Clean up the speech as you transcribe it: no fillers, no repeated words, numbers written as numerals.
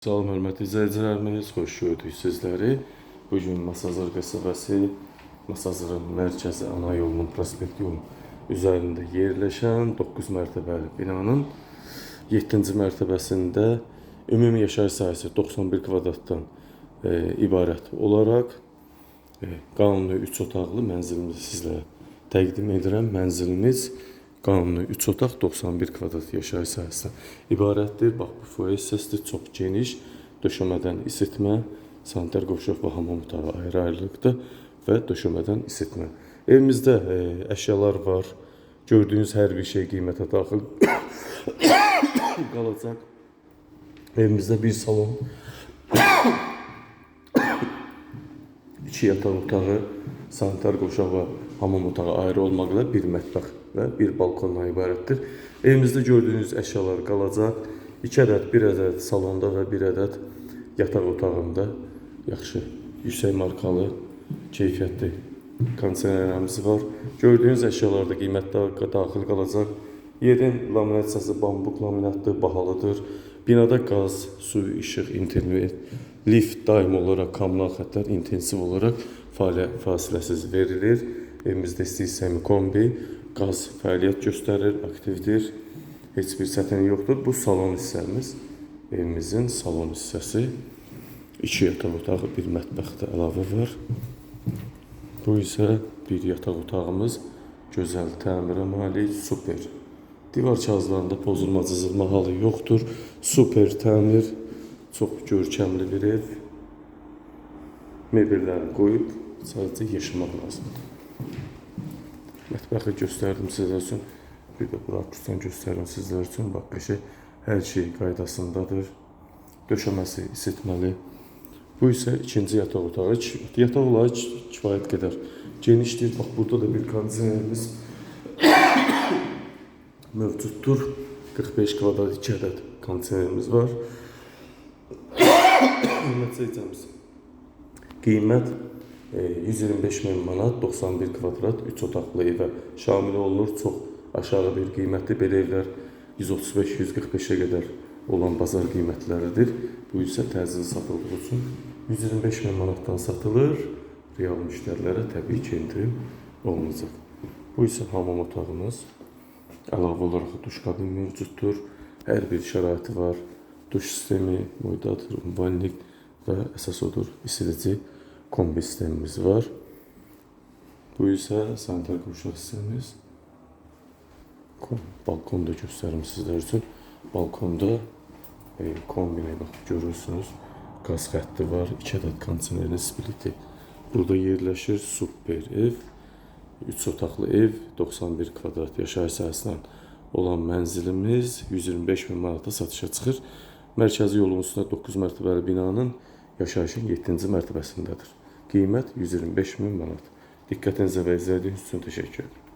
Salam hörmətli izləyicilərimiz, xoş gördük sizləri. Bugün Masazır qəsəbəsi, Masazırın mərkəzi ana yolunun, prospekt yolunun üzərində yerləşən 9 mərtəbəli binanın 7-ci mərtəbəsində ümumi yaşayış sahəsi 91 kvadratdan ibarət olaraq qanuni 3 otaqlı mənzilimizi sizlərə təqdim edirəm. Mənzilimiz qanuni 3 otaq 91 kvadrat yaşayış sahəsindən ibarətdir. Bax, bu foyer hissəsi çox geniş, döşəmədən isitmə, sanitar qovşaq və hamam otağı ayrı-ayrılıqdır və döşəmədən isitmə. Evimizdə əşyalar var. Gördüyünüz hər bir şey qiymətə daxil qalacaq. Evimizdə bir salon, 2 yataq otağı, sanitar qovşaq və hamam otağı ayrı olmaqla bir mətbəx və bir balkondan ibarətdir. Evimizdə gördüyünüz əşyalar qalacaq. 2 ədəd, 1 ədəd salonda və 1 ədəd yataq otağında yaxşı, yüksək markalı, keyfiyyətli kondisionerlərimiz var. Gördüyünüz əşyalarda qiymətdə daxil qalacaq. Yerin laminasiyası bambuk laminatdır, bahalıdır. Binada qaz, su, işıq, internet, lift daim olaraq kommunal xətlər intensiv olaraq fasiləsiz verilir. Evimizdə istəyirsə kombi, qaz fəaliyyət göstərir, aktivdir. Heç bir çətin yoxdur. Bu salon hissəmiz, evimizin salon hissəsi. 2 yataq otağı, bir mətbəx də əlavə var. Bu isə bir yataq otağımız, gözəl təmirə malik, super. Divar kağızlarında pozulma, cızılma halı yoxdur. Super təmir, çox görkəmli bir ev. Mebellərini qoyub, sadəcə yaşamaq lazımdır. Mətbəxi göstərdim sizlər üçün. Bir də bura kutudan göstərim sizlər üçün. Bax, qəşəng hər şey qaydasındadır. Döşəməsi isitməli. Bu isə ikinci yataq otağı. Yataq otağı kifayət qədər genişdir. Bax, burada da bir kondisionerimiz mövcuddur. 45 kvadrat 2 ədəd kondisionerimiz var. Qiymət 125.000 manat, 91 kvadrat 3 otaqlı evə şamil olunur. Çox aşağı bir qiymətli belə evlər 135-145-ə qədər olan bazar qiymətləridir. Bu isə təcili satıldığı üçün 125.000 manatdan satılır. Real müştərilərə təbii ki, indirim olunacaq. Bu isə hamam otağımız. Əlavə olaraq duş kabini mövcuddur. Hər bir şəraiti var. Duş sistemi, moydadır, umvanlik və əsas odur, isirici kombi sistemimiz var. Bu isə sanitar qovşaq hissəmiz. Balkonda göstərim sizlər üçün. Balkonda kombinə bax, görürsünüz. Qaz xətti var, 2 ədəd kondisionerin spliti. Burada yerləşir, super ev. 3 otaqlı ev, 91 kvadrat yaşayış sahəsindən olan mənzilimiz 125.000 manata satışa çıxır. Mərkəzi yolun üstündə 9 mərtəbəli binanın yaşayışın 7-ci mərtəbəsindədir. Qiymət 125.000 manat. Diqqətinizə və izlədiyiniz üçün təşəkkür ederim.